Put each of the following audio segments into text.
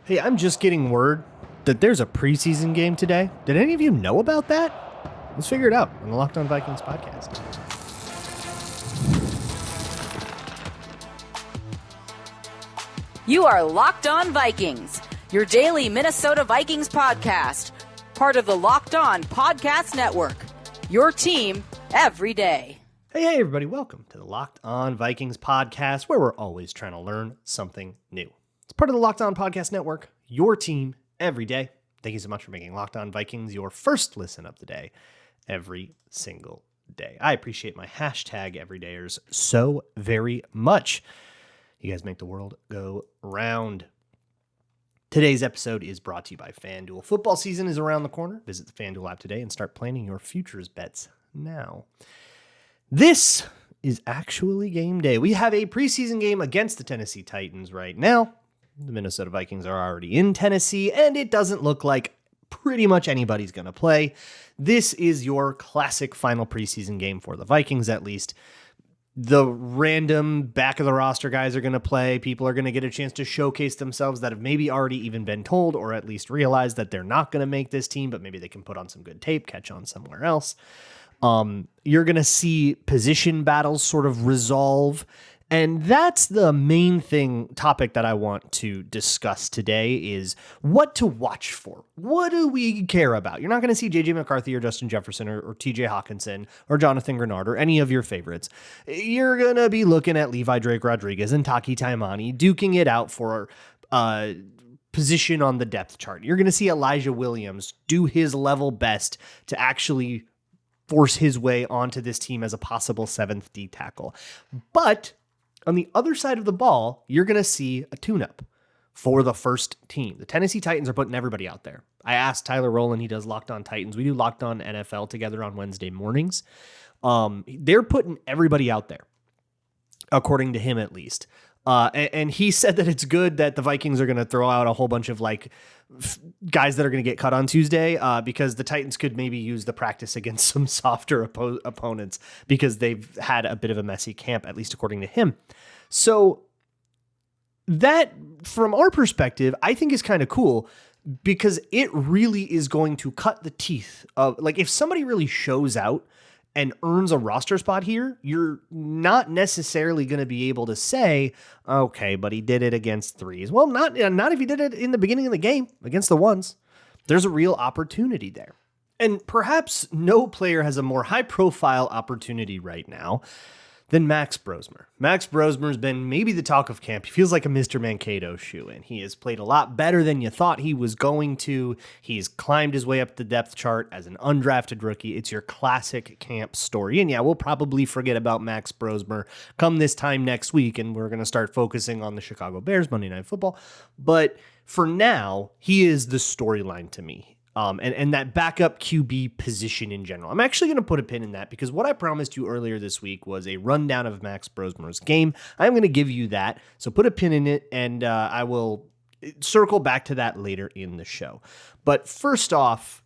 Hey, I'm just getting word that there's a preseason game today. Did any of you know about that? Let's figure it out on the Locked On Vikings podcast. You are Locked On Vikings, your daily Minnesota Vikings podcast, part of the Locked On Podcast Network, your team every day. Hey, everybody. Welcome to the Locked On Vikings podcast, where we're always trying to learn something new. It's part of the Locked On Podcast Network, your team every day. Thank you so much for making Locked On Vikings your first listen of the day every single day. I appreciate my hashtag everydayers so very much. You guys make the world go round. Today's episode is brought to you by FanDuel. Football season is around the corner. Visit the FanDuel app today and start planning your futures bets now. This is actually game day. We have a preseason game against the Tennessee Titans right now. The Minnesota Vikings are already in Tennessee, and it doesn't look like pretty much anybody's going to play. This is your classic final preseason game for the Vikings, at least. The random back of the roster guys are going to play. People are going to get a chance to showcase themselves that have maybe already even been told or at least realized that they're not going to make this team, but maybe they can put on some good tape, catch on somewhere else. You're going to see position battles sort of resolve. And that's the main topic that I want to discuss today is what to watch for. What do we care about? You're not going to see J.J. McCarthy or Justin Jefferson or T.J. Hawkinson or Jonathan Grenard or any of your favorites. You're going to be looking at Levi Drake Rodriguez and Taki Taimani duking it out for position on the depth chart. You're going to see Elijah Williams do his level best to actually force his way onto this team as a possible seventh D tackle. But on the other side of the ball, you're going to see a tune-up for the first team. The Tennessee Titans are putting everybody out there. I asked Tyler Rowland, he does Locked On Titans. We do Locked On NFL together on Wednesday mornings. They're putting everybody out there, according to him at least. And he said that it's good that the Vikings are going to throw out a whole bunch of guys that are going to get cut on Tuesday because the Titans could maybe use the practice against some softer opponents because they've had a bit of a messy camp, at least according to him. So that, from our perspective, I think is kind of cool because it really is going to cut the teeth of, if somebody really shows out and earns a roster spot here, you're not necessarily going to be able to say, okay, but he did it against threes. Well, not if he did it in the beginning of the game against the ones. There's a real opportunity there. And perhaps no player has a more high-profile opportunity right now than Max Brosmer. Max Brosmer's been maybe the talk of camp. He feels like a Mr. Mankato shoe-in. He has played a lot better than you thought he was going to. He's climbed his way up the depth chart as an undrafted rookie. It's your classic camp story. And yeah, we'll probably forget about Max Brosmer come this time next week, and we're going to start focusing on the Chicago Bears Monday Night Football. But for now, he is the storyline to me. And that backup QB position in general. I'm actually going to put a pin in that because what I promised you earlier this week was a rundown of Max Brosmer's game. I'm going to give you that. So put a pin in it, and I will circle back to that later in the show. But first off,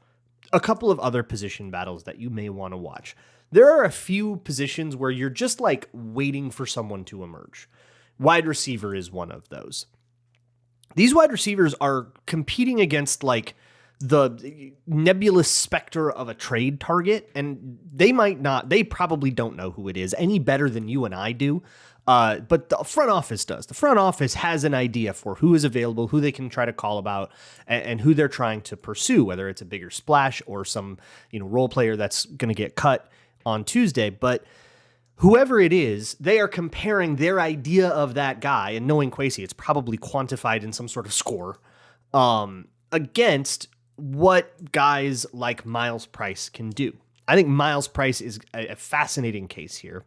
a couple of other position battles that you may want to watch. There are a few positions where you're just waiting for someone to emerge. Wide receiver is one of those. These wide receivers are competing against the nebulous specter of a trade target, and they probably don't know who it is any better than you and I do, but the front office does. The front office has an idea for who is available, who they can try to call about, and who they're trying to pursue, whether it's a bigger splash or some role player that's going to get cut on Tuesday. But whoever it is, they are comparing their idea of that guy, and knowing Kwesi, it's probably quantified in some sort of score, against what guys like Myles Price can do. I think Myles Price is a fascinating case here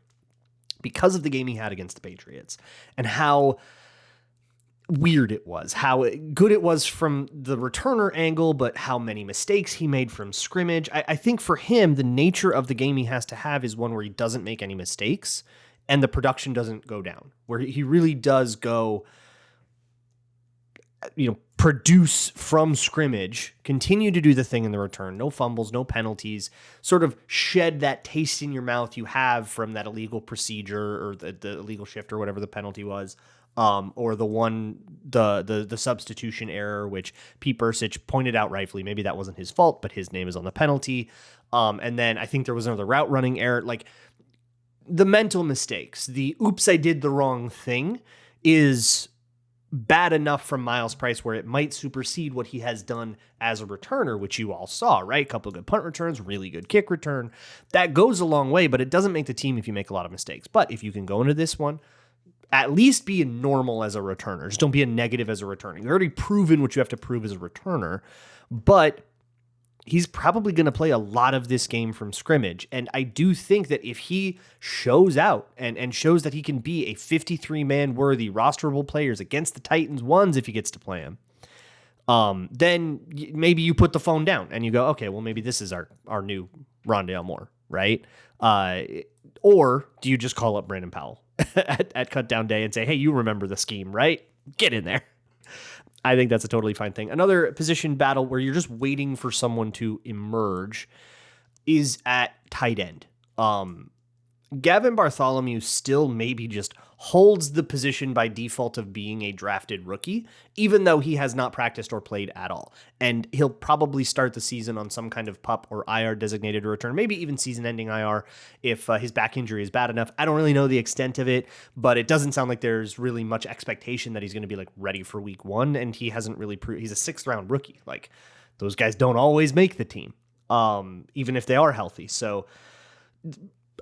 because of the game he had against the Patriots and how weird it was, how good it was from the returner angle, but how many mistakes he made from scrimmage. I think for him, the nature of the game he has to have is one where he doesn't make any mistakes and the production doesn't go down, where he really does go, produce from scrimmage, continue to do the thing in the return, no fumbles, no penalties, sort of shed that taste in your mouth you have from that illegal procedure or the illegal shift or whatever the penalty was. or the substitution error, which Pete Bursic pointed out rightfully. Maybe that wasn't his fault, but his name is on the penalty. And then I think there was another route running error. Like, the mental mistakes, the oops, I did the wrong thing is bad enough from Myles Price where it might supersede what he has done as a returner, which you all saw, right? A couple of good punt returns, really good kick return. That goes a long way, but it doesn't make the team if you make a lot of mistakes. But if you can go into this one, at least be a normal as a returner. Just don't be a negative as a returner. You've already proven what you have to prove as a returner, but he's probably going to play a lot of this game from scrimmage. And I do think that if he shows out and shows that he can be a 53-man worthy rosterable players against the Titans ones if he gets to play him, then maybe you put the phone down and you go, okay, well, maybe this is our new Rondale Moore, right? Or do you just call up Brandon Powell at cutdown day and say, hey, you remember the scheme, right? Get in there. I think that's a totally fine thing. Another position battle where you're just waiting for someone to emerge is at tight end. Gavin Bartholomew still maybe just holds the position by default of being a drafted rookie, even though he has not practiced or played at all. And he'll probably start the season on some kind of PUP or IR designated to return, maybe even season-ending IR if his back injury is bad enough. I don't really know the extent of it, but it doesn't sound like there's really much expectation that he's going to be like ready for week one, and he hasn't really he's a 6th-round rookie. Like, those guys don't always make the team, even if they are healthy. So,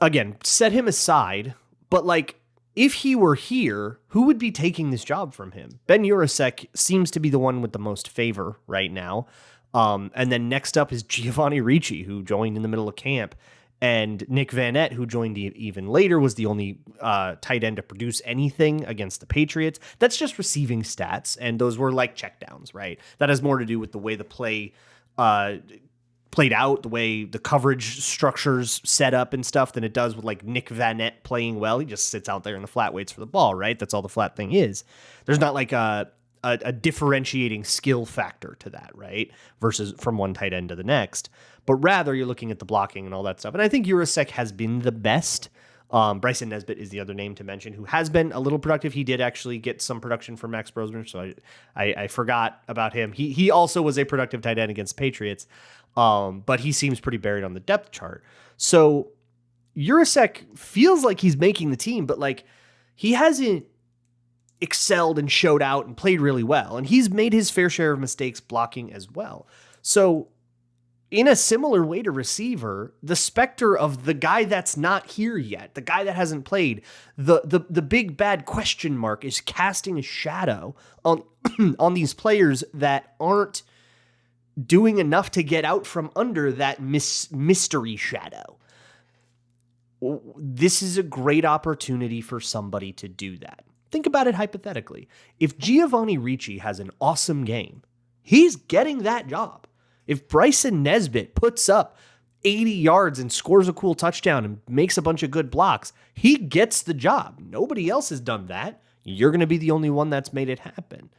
again, set him aside, but like, if he were here, who would be taking this job from him? Ben Urasek seems to be the one with the most favor right now. And then next up is Giovanni Ricci, who joined in the middle of camp. And Nick Vanette, who joined even later, was the only tight end to produce anything against the Patriots. That's just receiving stats, and those were like checkdowns, right? That has more to do with the way the play played out, the way the coverage structures set up and stuff, than it does with like Nick Vanette playing well. He just sits out there in the flat, waits for the ball, right? That's all the flat thing is. There's not like a differentiating skill factor to that, right? Versus from one tight end to the next. But rather, you're looking at the blocking and all that stuff. And I think Urasek has been the best. Bryson Nesbitt is the other name to mention, who has been a little productive. He did actually get some production from Max Brosmer, so I forgot about him. He also was a productive tight end against Patriots, but he seems pretty buried on the depth chart. So Urasek feels like he's making the team, but like, he hasn't excelled and showed out and played really well, and he's made his fair share of mistakes blocking as well. So in a similar way to receiver, the specter of the guy that's not here yet, the guy that hasn't played, the big bad question mark is casting a shadow on on these players that aren't doing enough to get out from under that mystery shadow. This is a great opportunity for somebody to do that. Think about it hypothetically. If Giovanni Ricci has an awesome game, he's getting that job. If Bryson Nesbitt puts up 80 yards and scores a cool touchdown and makes a bunch of good blocks, he gets the job. Nobody else has done that. You're going to be the only one that's made it happen.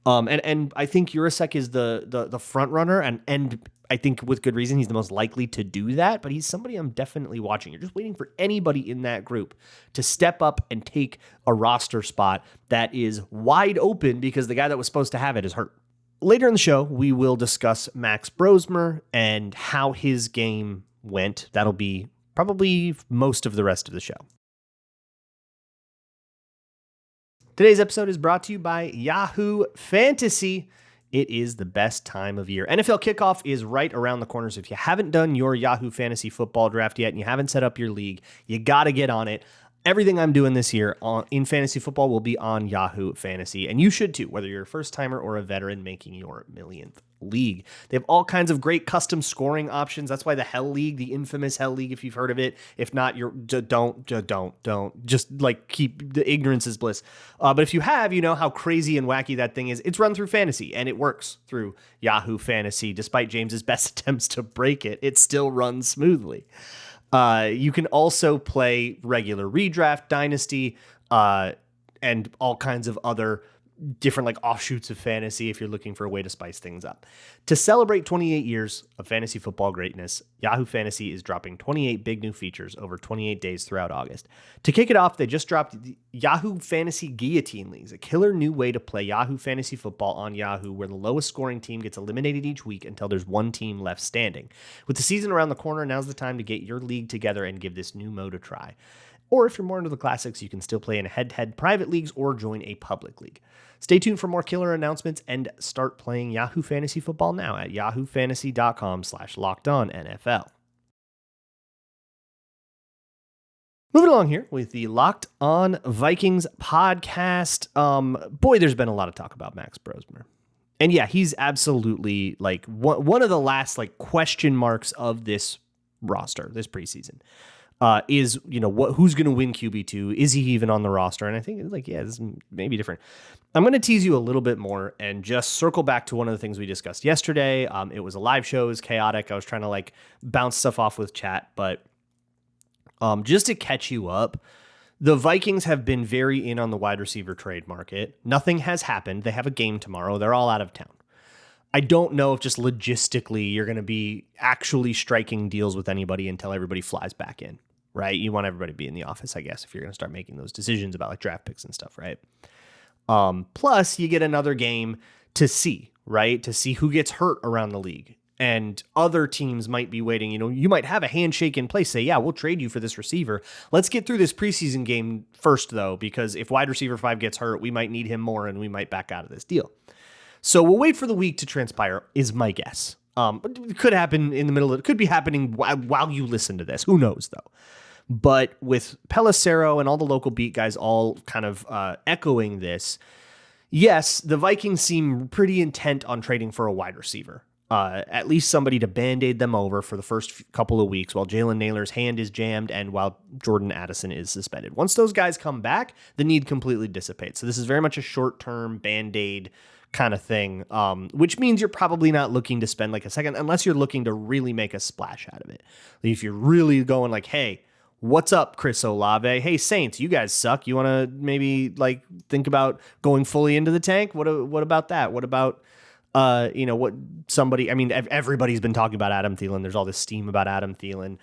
And I think Urasek is the front runner, and I think with good reason he's the most likely to do that, but he's somebody I'm definitely watching. You're just waiting for anybody in that group to step up and take a roster spot that is wide open because the guy that was supposed to have it is hurt. Later in the show, we will discuss Max Brosmer and how his game went. That'll be probably most of the rest of the show. Today's episode is brought to you by Yahoo Fantasy. It is the best time of year. NFL kickoff is right around the corner, so if you haven't done your Yahoo Fantasy football draft yet and you haven't set up your league, you got to get on it. Everything I'm doing this year in fantasy football will be on Yahoo Fantasy, and you should too, whether you're a first-timer or a veteran making your millionth league. They have all kinds of great custom scoring options. That's why the Hell League, the infamous Hell League, if you've heard of it. If not, don't. Just like keep the ignorance is bliss. But if you have, you know how crazy and wacky that thing is. It's run through fantasy, and it works through Yahoo Fantasy. Despite James's best attempts to break it, it still runs smoothly. You can also play regular redraft, dynasty, and all kinds of other different like offshoots of fantasy if you're looking for a way to spice things up. To celebrate 28 years of fantasy football greatness, Yahoo Fantasy is dropping 28 big new features over 28 days throughout August. To kick it off, they just dropped the Yahoo Fantasy Guillotine Leagues, a killer new way to play Yahoo Fantasy football on Yahoo, where the lowest scoring team gets eliminated each week until there's one team left standing. With the season around the corner, now's the time to get your league together and give this new mode a try. Or if you're more into the classics, you can still play in head-to-head private leagues or join a public league. Stay tuned for more killer announcements and start playing Yahoo Fantasy Football now at yahoofantasy.com/lockedonnfl. Moving along here with the Locked On Vikings podcast. Boy, there's been a lot of talk about Max Brosmer. And yeah, he's absolutely like one of the last like question marks of this roster, this preseason. Is, who's going to win QB2? Is he even on the roster? And I think this may be different. I'm going to tease you a little bit more and just circle back to one of the things we discussed yesterday. It was a live show. It was chaotic. I was trying to like bounce stuff off with chat, but just to catch you up, the Vikings have been very in on the wide receiver trade market. Nothing has happened. They have a game tomorrow. They're all out of town. I don't know if just logistically you're going to be actually striking deals with anybody until everybody flies back in, right? You want everybody to be in the office, I guess, if you're going to start making those decisions about like draft picks and stuff, right? Plus, you get another game to see, right? To see who gets hurt around the league. And other teams might be waiting. You might have a handshake in place. Say, yeah, we'll trade you for this receiver. Let's get through this preseason game first, though, because if wide receiver 5 gets hurt, we might need him more and we might back out of this deal. So we'll wait for the week to transpire, is my guess. It could happen in the middle of it. Could be happening while you listen to this. Who knows, though? But with Pelissero and all the local beat guys all kind of echoing this, yes, the Vikings seem pretty intent on trading for a wide receiver. At least somebody to Band-Aid them over for the first couple of weeks while Jalen Naylor's hand is jammed and while Jordan Addison is suspended. Once those guys come back, the need completely dissipates. So this is very much a short-term Band-Aid kind of thing, which means you're probably not looking to spend like a second unless you're looking to really make a splash out of it. If you're really going like, hey, what's up, Chris Olave? Hey, Saints, you guys suck. You want to maybe like think about going fully into the tank? What about that? What about everybody's been talking about Adam Thielen. There's all this steam about Adam Thielen.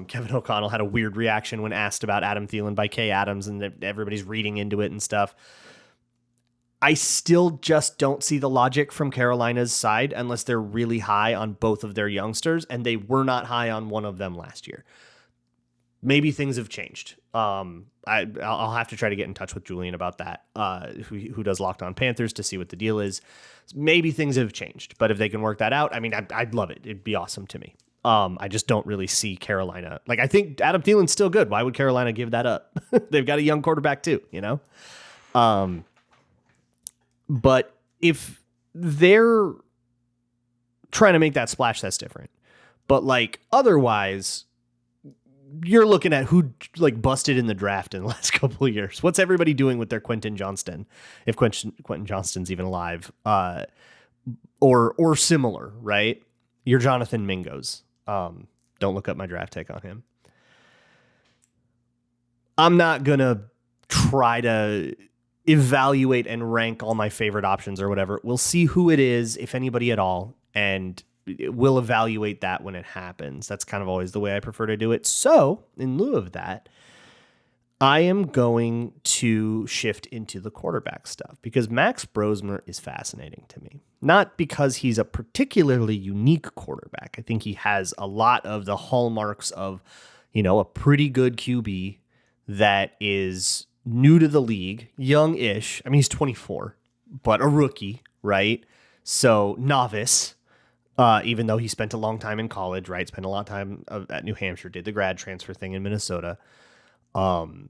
Kevin O'Connell had a weird reaction when asked about Adam Thielen by Kay Adams, and everybody's reading into it and stuff. I still just don't see the logic from Carolina's side unless they're really high on both of their youngsters, and they were not high on one of them last year. Maybe things have changed. I'll have to try to get in touch with Julian about that, who does Locked On Panthers, to see what the deal is. Maybe things have changed, but if they can work that out, I mean, I'd love it. It'd be awesome to me. I just don't really see Carolina. Like, I think Adam Thielen's still good. Why would Carolina give that up? They've got a young quarterback too, But if they're trying to make that splash, that's different. But like otherwise, you're looking at who like busted in the draft in the last couple of years. What's everybody doing with their Quentin Johnston? If Quentin Johnston's even alive, or similar, right? Your Jonathan Mingos. Don't look up my draft take on him. I'm not gonna try to evaluate and rank all my favorite options or whatever. We'll see who it is, if anybody at all, and we'll evaluate that when it happens. That's kind of always the way I prefer to do it. So in lieu of that, I am going to shift into the quarterback stuff because Max Brosmer is fascinating to me. Not because he's a particularly unique quarterback. I think he has a lot of the hallmarks of, a pretty good QB that is new to the league, young-ish. I mean, he's 24, but a rookie, right? So novice, even though he spent a long time in college, right? Spent a lot of time at New Hampshire, did the grad transfer thing in Minnesota. And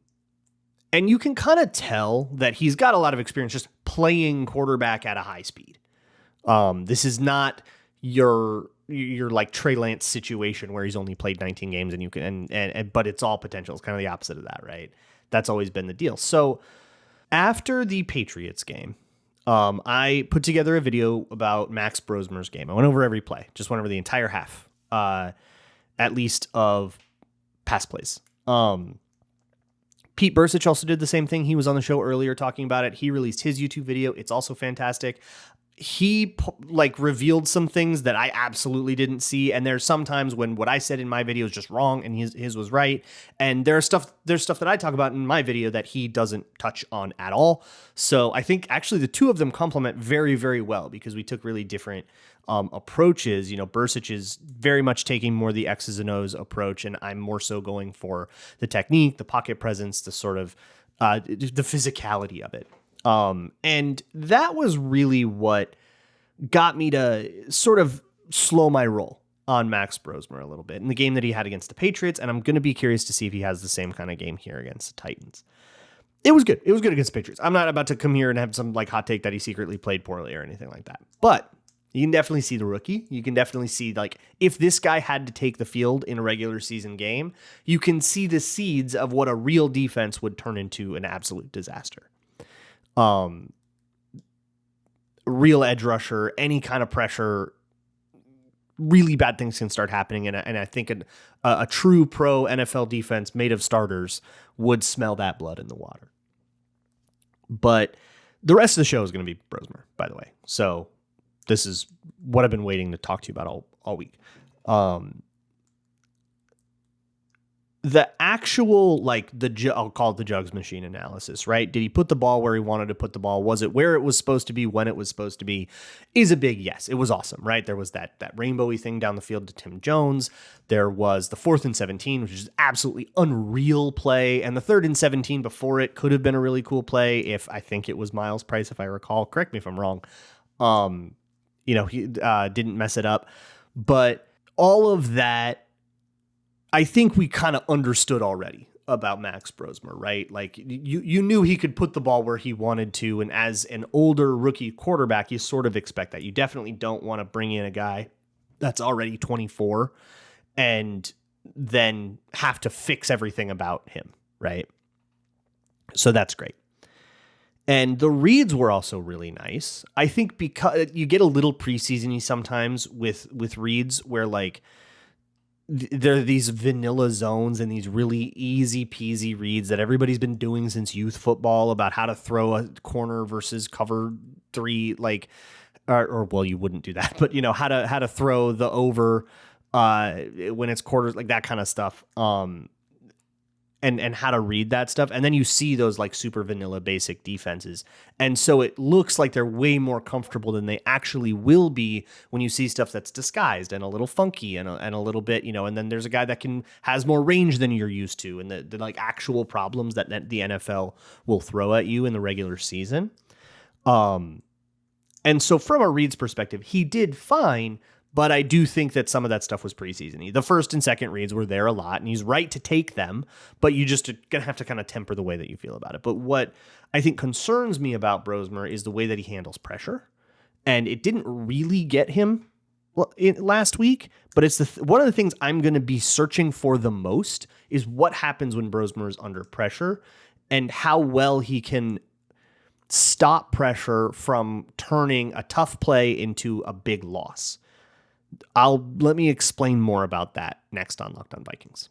you can kind of tell that he's got a lot of experience just playing quarterback at a high speed. This is not your like Trey Lance situation where he's only played 19 games and you can, but it's all potential. It's kind of the opposite of that, right? That's always been the deal. So after the Patriots game, I put together a video about Max Brosmer's game. I went over every play, just went over the entire half, at least of pass plays. Pete Burcich also did the same thing. He was on the show earlier talking about it. He released his YouTube video. It's also fantastic. He revealed some things that I absolutely didn't see. And there's sometimes when what I said in my video is just wrong and his was right. And there's stuff that I talk about in my video that he doesn't touch on at all. So I think actually the two of them complement very, very well because we took really different approaches. Burcich is very much taking more the X's and O's approach, and I'm more so going for the technique, the pocket presence, the sort of the physicality of it. And that was really what got me to sort of slow my roll on Max Brosmer a little bit in the game that he had against the Patriots. And I'm going to be curious to see if he has the same kind of game here against the Titans. It was good. It was good against the Patriots. I'm not about to come here and have some hot take that he secretly played poorly or anything like that, but you can definitely see the rookie. You can definitely see if this guy had to take the field in a regular season game, you can see the seeds of what a real defense would turn into an absolute disaster. Real edge rusher, any kind of pressure, really bad things can start happening. And I think a true pro NFL defense made of starters would smell that blood in the water. But the rest of the show is going to be Brosmer, by the way. So this is what I've been waiting to talk to you about all week. The actual, I'll call it the jugs machine analysis, right? Did he put the ball where he wanted to put the ball? Was it where it was supposed to be, when it was supposed to be? Is a big yes. It was awesome, right? There was that rainbowy thing down the field to Tim Jones. There was the 4th and 17, which is absolutely unreal play. And the 3rd and 17 before it could have been a really cool play if I think it was Myles Price, if I recall. Correct me if I'm wrong. He didn't mess it up. But all of that, I think we kind of understood already about Max Brosmer, right? You knew he could put the ball where he wanted to. And as an older rookie quarterback, you sort of expect that. You definitely don't want to bring in a guy that's already 24 and then have to fix everything about him, right? So that's great. And the reads were also really nice. I think because you get a little preseason-y sometimes with reads where there are these vanilla zones and these really easy peasy reads that everybody's been doing since youth football about how to throw a corner versus cover 3, or you wouldn't do that, but how to throw the over when it's quarters, that kind of stuff. And how to read that stuff. And then you see those super vanilla basic defenses. And so it looks like they're way more comfortable than they actually will be when you see stuff that's disguised and a little funky and a little bit, and then there's a guy that has more range than you're used to, and the actual problems that the NFL will throw at you in the regular season. And so from a reads perspective, he did fine. But I do think that some of that stuff was preseason-y. The first and second reads were there a lot, and he's right to take them, but you just going to have to kind of temper the way that you feel about it. But what I think concerns me about Brosmer is the way that he handles pressure, and it didn't really get him last week, but it's one of the things I'm going to be searching for the most is what happens when Brosmer is under pressure and how well he can stop pressure from turning a tough play into a big loss. Let me explain more about that next on Locked On Vikings.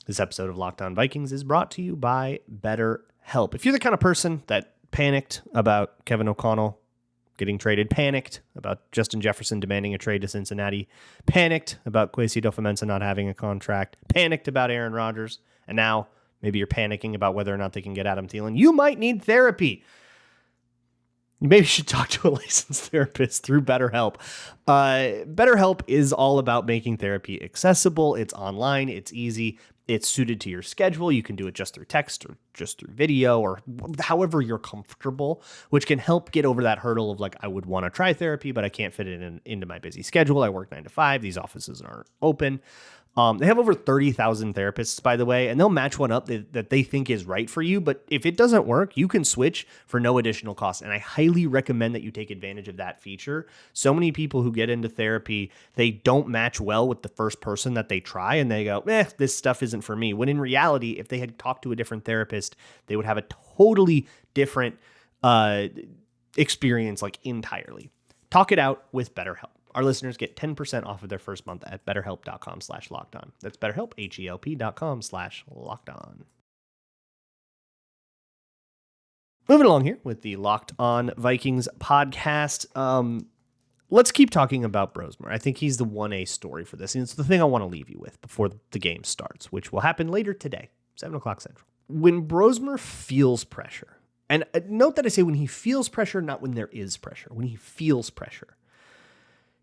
This episode of Locked On Vikings is brought to you by Betterhelp. If you're the kind of person that panicked about Kevin O'Connell getting traded, panicked about Justin Jefferson demanding a trade to Cincinnati, panicked about Kwesi Adofo-Mensah not having a contract, panicked about Aaron Rodgers, and now maybe you're panicking about whether or not they can get Adam Thielen, you might need therapy. You maybe should talk to a licensed therapist through BetterHelp. BetterHelp is all about making therapy accessible. It's online. It's easy. It's suited to your schedule. You can do it just through text or just through video or however you're comfortable, which can help get over that hurdle of I would want to try therapy, but I can't fit it into my busy schedule. I work 9 to 5. These offices aren't open. They have over 30,000 therapists, by the way, and they'll match one up that they think is right for you. But if it doesn't work, you can switch for no additional cost. And I highly recommend that you take advantage of that feature. So many people who get into therapy, they don't match well with the first person that they try. And they go, this stuff isn't for me. When in reality, if they had talked to a different therapist, they would have a totally different experience, entirely. Talk it out with BetterHelp. our listeners get 10% off of their first month at betterhelp.com/lockedon. That's BetterHelp, HELP.com/lockedon. Moving along here with the Locked On Vikings podcast. Let's keep talking about Brosmer. I think he's the 1A story for this, and it's the thing I want to leave you with before the game starts, which will happen later today, 7 o'clock Central. When Brosmer feels pressure, and note that I say when he feels pressure, not when there is pressure. When he feels pressure,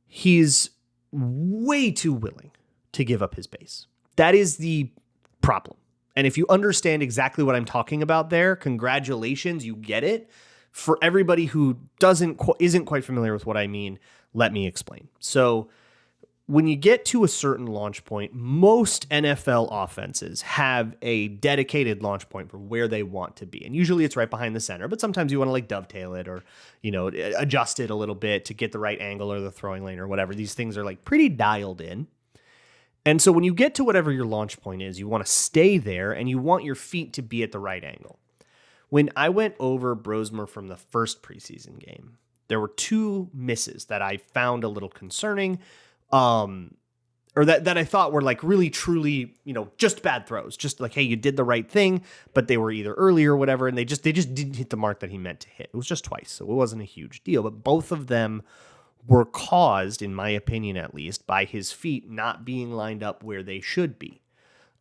he's way too willing to give up his base. That is the problem. And if you understand exactly what I'm talking about there, congratulations, you get it. For everybody who isn't quite familiar with what I mean, let me explain. So when you get to a certain launch point, most NFL offenses have a dedicated launch point for where they want to be. And usually it's right behind the center, but sometimes you want to like dovetail it or, adjust it a little bit to get the right angle or the throwing lane or whatever. These things are like pretty dialed in. And so when you get to whatever your launch point is, you want to stay there and you want your feet to be at the right angle. When I went over Brosmer from the first preseason game, there were 2 misses that I found a little concerning, or that I thought were like really, truly, just bad throws. Just like, hey, you did the right thing, but they were either early or whatever, and they just didn't hit the mark that he meant to hit. It was just twice, so it wasn't a huge deal, but both of them were caused, in my opinion at least, by his feet not being lined up where they should be.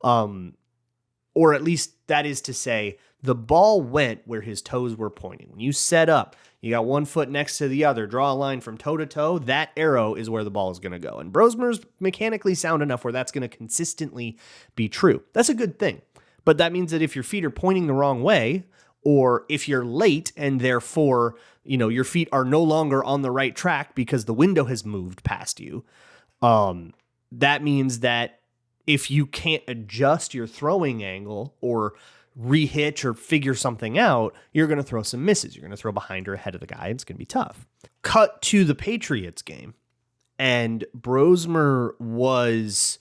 Or at least that is to say, the ball went where his toes were pointing. When you set up, you got one foot next to the other, draw a line from toe to toe, that arrow is where the ball is going to go. And Brosmer's mechanically sound enough where that's going to consistently be true. That's a good thing. But that means that if your feet are pointing the wrong way, or if you're late and therefore, your feet are no longer on the right track because the window has moved past you, that means that if you can't adjust your throwing angle or rehitch or figure something out, you're going to throw some misses. You're going to throw behind or ahead of the guy. It's going to be tough. Cut to the Patriots game, and Brosmer was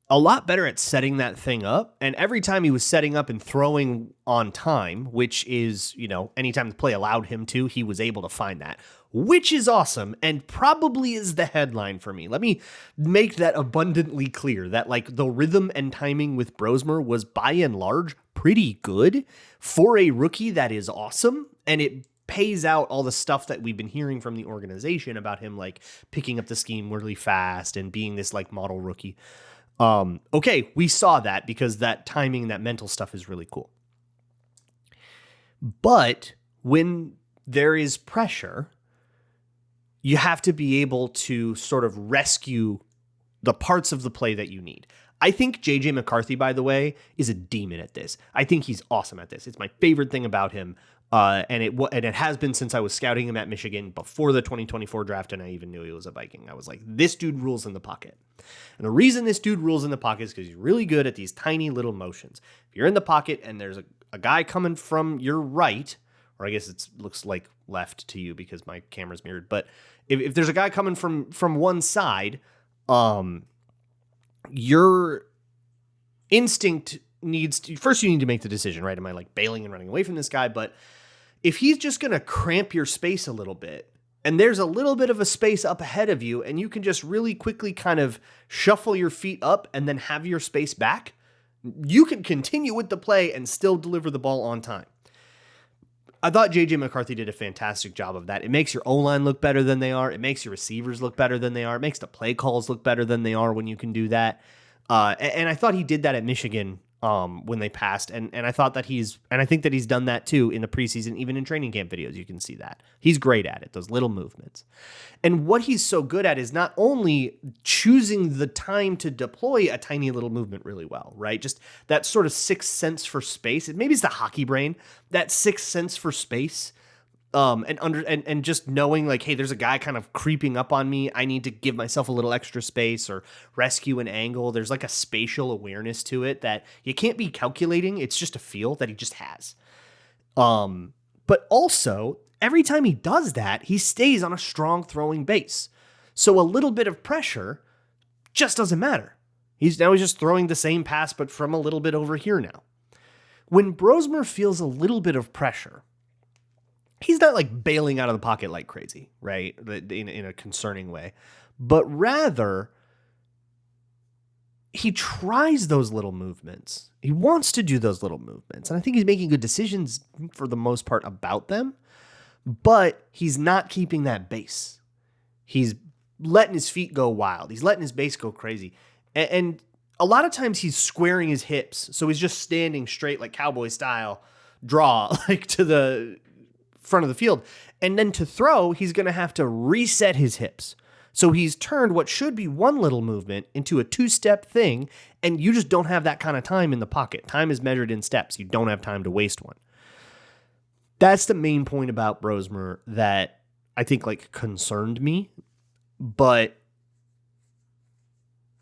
a lot better at setting that thing up. And every time he was setting up and throwing on time, which is, anytime the play allowed him to, he was able to find that, which is awesome and probably is the headline for me. Let me make that abundantly clear that like the rhythm and timing with Brosmer was by and large pretty good for a rookie. That is awesome. And it pays out all the stuff that we've been hearing from the organization about him, like picking up the scheme really fast and being this like model rookie. Okay, we saw that because that timing, that mental stuff is really cool. But when there is pressure, you have to be able to sort of rescue the parts of the play that you need. I think J.J. McCarthy, by the way, is a demon at this. I think he's awesome at this. It's my favorite thing about him. And it has been since I was scouting him at Michigan before the 2024 draft, and I even knew he was a Viking. I was like, this dude rules in the pocket. And the reason this dude rules in the pocket is because he's really good at these tiny little motions. If you're in the pocket and there's a guy coming from your right, or I guess it looks like left to you because my camera's mirrored, but if there's a guy coming from one side, your instinct needs to, first you need to make the decision, right? Am I like bailing and running away from this guy? But if he's just going to cramp your space a little bit, and there's a little bit of a space up ahead of you, and you can just really quickly kind of shuffle your feet up and then have your space back, you can continue with the play and still deliver the ball on time. I thought J.J. McCarthy did a fantastic job of that. It makes your O-line look better than they are. It makes your receivers look better than they are. It makes the play calls look better than they are when you can do that. And I thought he did that at Michigan when they passed. And I thought that I think that he's done that too in the preseason, even in training camp videos, you can see that. He's great at it, those little movements. And what he's so good at is not only choosing the time to deploy a tiny little movement really well, right? Just that sort of sixth sense for space. Maybe it's the hockey brain, that sixth sense for space. And just knowing like, hey, there's a guy kind of creeping up on me. I need to give myself a little extra space or rescue an angle. There's like a spatial awareness to it that you can't be calculating. It's just a feel that he just has. But also every time he does that, he stays on a strong throwing base. So a little bit of pressure just doesn't matter. He's just throwing the same pass, but from a little bit over here now. When Brosmer feels a little bit of pressure, he's not like bailing out of the pocket like crazy, right? In a concerning way, but rather he tries those little movements. He wants to do those little movements. And I think he's making good decisions for the most part about them, but he's not keeping that base. He's letting his feet go wild. He's letting his base go crazy. And a lot of times he's squaring his hips. So he's just standing straight like cowboy style, draw like to the front of the field. And then to throw, he's going to have to reset his hips. So he's turned what should be one little movement into a two-step thing, and you just don't have that kind of time in the pocket. Time is measured in steps. You don't have time to waste one. That's the main point about Brosmer that I think like concerned me, but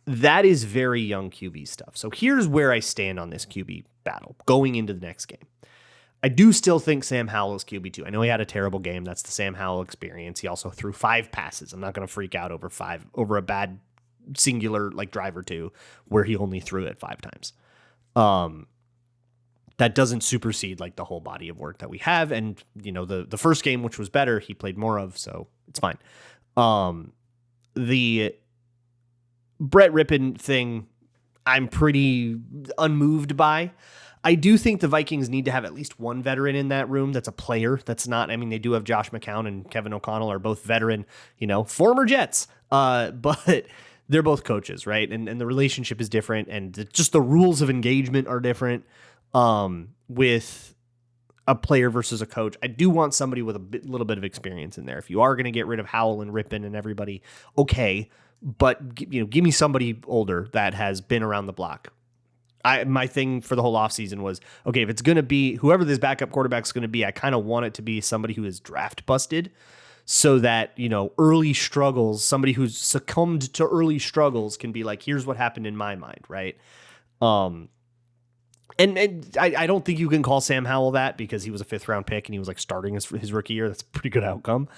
that is very young QB stuff. So here's where I stand on this QB battle going into the next game. I do still think Sam Howell is QB2. I know he had a terrible game. That's the Sam Howell experience. He also threw 5 passes. I'm not going to freak out over a bad singular like drive or two where he only threw it 5 times. That doesn't supersede like the whole body of work that we have. And you know, the first game, which was better, he played more of, so it's fine. The Brett Rippon thing, I'm pretty unmoved by. I do think the Vikings need to have at least one veteran in that room that's a player. That's not, I mean, they do have Josh McCown and Kevin O'Connell are both veteran, you know, former Jets, but they're both coaches, right? And the relationship is different, and just the rules of engagement are different with a player versus a coach. I do want somebody with a little bit of experience in there. If you are going to get rid of Howell and Rippon and everybody, okay, but you know, give me somebody older that has been around the block. My thing for the whole offseason was, okay, if it's going to be whoever this backup quarterback is going to be, I kind of want it to be somebody who is draft busted so that, you know, early struggles, somebody who's succumbed to early struggles can be like, here's what happened in my mind, right? And I don't think you can call Sam Howell that because he was a 5th round pick and he was like starting his rookie year. That's a pretty good outcome.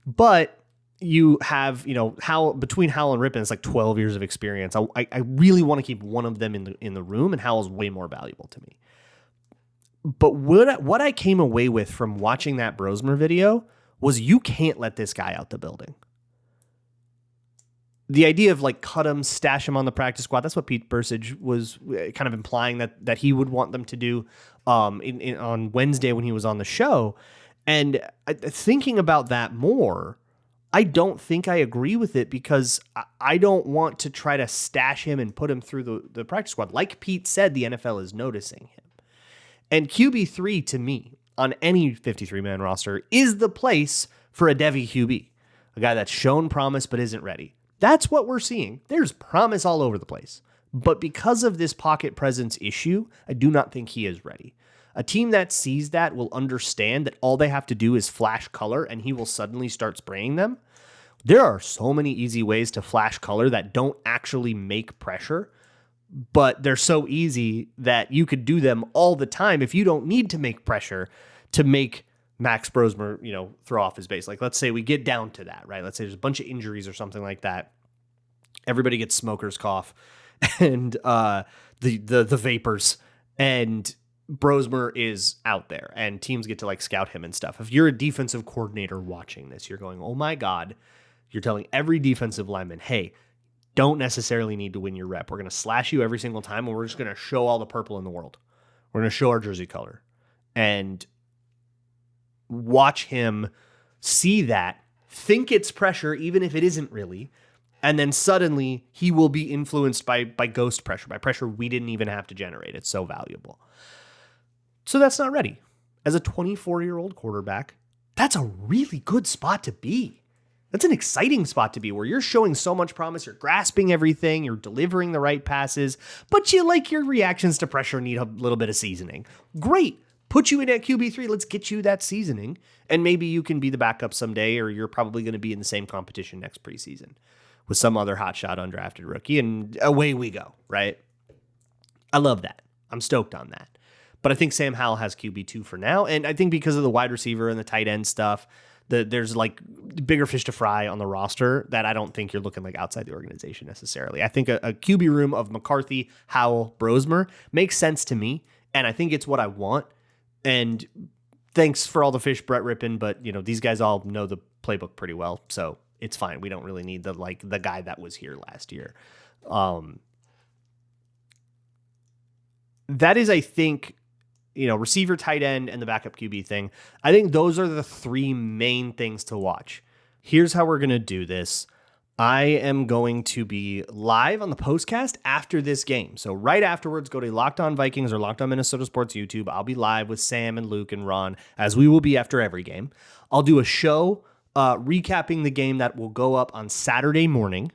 But you have, you know, between Howell and Rippon, it's like 12 years of experience. I really want to keep one of them in the room, and Howell's way more valuable to me. But what I came away with from watching that Brosmer video was you can't let this guy out the building. The idea of like cut him, stash him on the practice squad, that's what Pete Bursage was kind of implying that he would want them to do on Wednesday when he was on the show. And thinking about that more, I don't think I agree with it because I don't want to try to stash him and put him through the practice squad. Like Pete said, the NFL is noticing him. And QB3 to me on any 53-man roster is the place for a Devy QB, a guy that's shown promise but isn't ready. That's what we're seeing. There's promise all over the place. But because of this pocket presence issue, I do not think he is ready. A team that sees that will understand that all they have to do is flash color and he will suddenly start spraying them. There are so many easy ways to flash color that don't actually make pressure, but they're so easy that you could do them all the time if you don't need to make pressure to make Max Brosmer, you know, throw off his base. Like, let's say we get down to that, right? Let's say there's a bunch of injuries or something like that. Everybody gets smoker's cough and the vapors, and Brosmer is out there and teams get to like scout him and stuff. If you're a defensive coordinator watching this, you're going, oh my God, you're telling every defensive lineman, hey, don't necessarily need to win your rep. We're going to slash you every single time, and we're just going to show all the purple in the world. We're going to show our jersey color and watch him see that, think it's pressure, even if it isn't really. And then suddenly he will be influenced by ghost pressure, by pressure we didn't even have to generate. It's so valuable. So that's not ready. As a 24-year-old quarterback, that's a really good spot to be. That's an exciting spot to be where you're showing so much promise. You're grasping everything. You're delivering the right passes, but you like your reactions to pressure need a little bit of seasoning. Great. Put you in at QB3. Let's get you that seasoning. And maybe you can be the backup someday, or you're probably going to be in the same competition next preseason with some other hotshot undrafted rookie, and away we go, right? I love that. I'm stoked on that. But I think Sam Howell has QB2 for now, and I think because of the wide receiver and the tight end stuff, there's like bigger fish to fry on the roster that I don't think you're looking like outside the organization necessarily. I think a QB room of McCarthy, Howell, Brosmer makes sense to me, and I think it's what I want. And thanks for all the fish, Brett Rippon, but these guys all know the playbook pretty well, so it's fine. We don't really need the guy that was here last year. That is, I think, receiver, tight end, and the backup QB thing. I think those are the three main things to watch. Here's how we're going to do this. I am going to be live on the postcast after this game. So right afterwards, go to Locked On Vikings or Locked On Minnesota Sports YouTube. I'll be live with Sam and Luke and Ron, as we will be after every game. I'll do a show recapping the game that will go up on Saturday morning.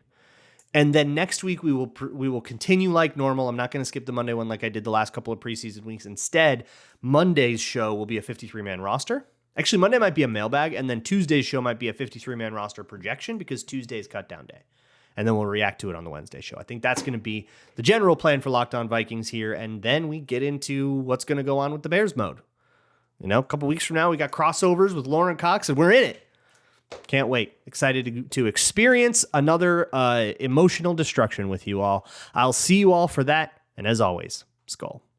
And then next week, we will continue like normal. I'm not going to skip the Monday one like I did the last couple of preseason weeks. Instead, Monday's show will be a 53-man roster. Actually, Monday might be a mailbag, and then Tuesday's show might be a 53-man roster projection because Tuesday's cut down day. And then we'll react to it on the Wednesday show. I think that's going to be the general plan for Locked On Vikings here. And then we get into what's going to go on with the Bears mode. A couple weeks from now, we got crossovers with Lauren Cox, and we're in it. Can't wait. Excited to experience another emotional destruction with you all. I'll see you all for that. And as always, Skull.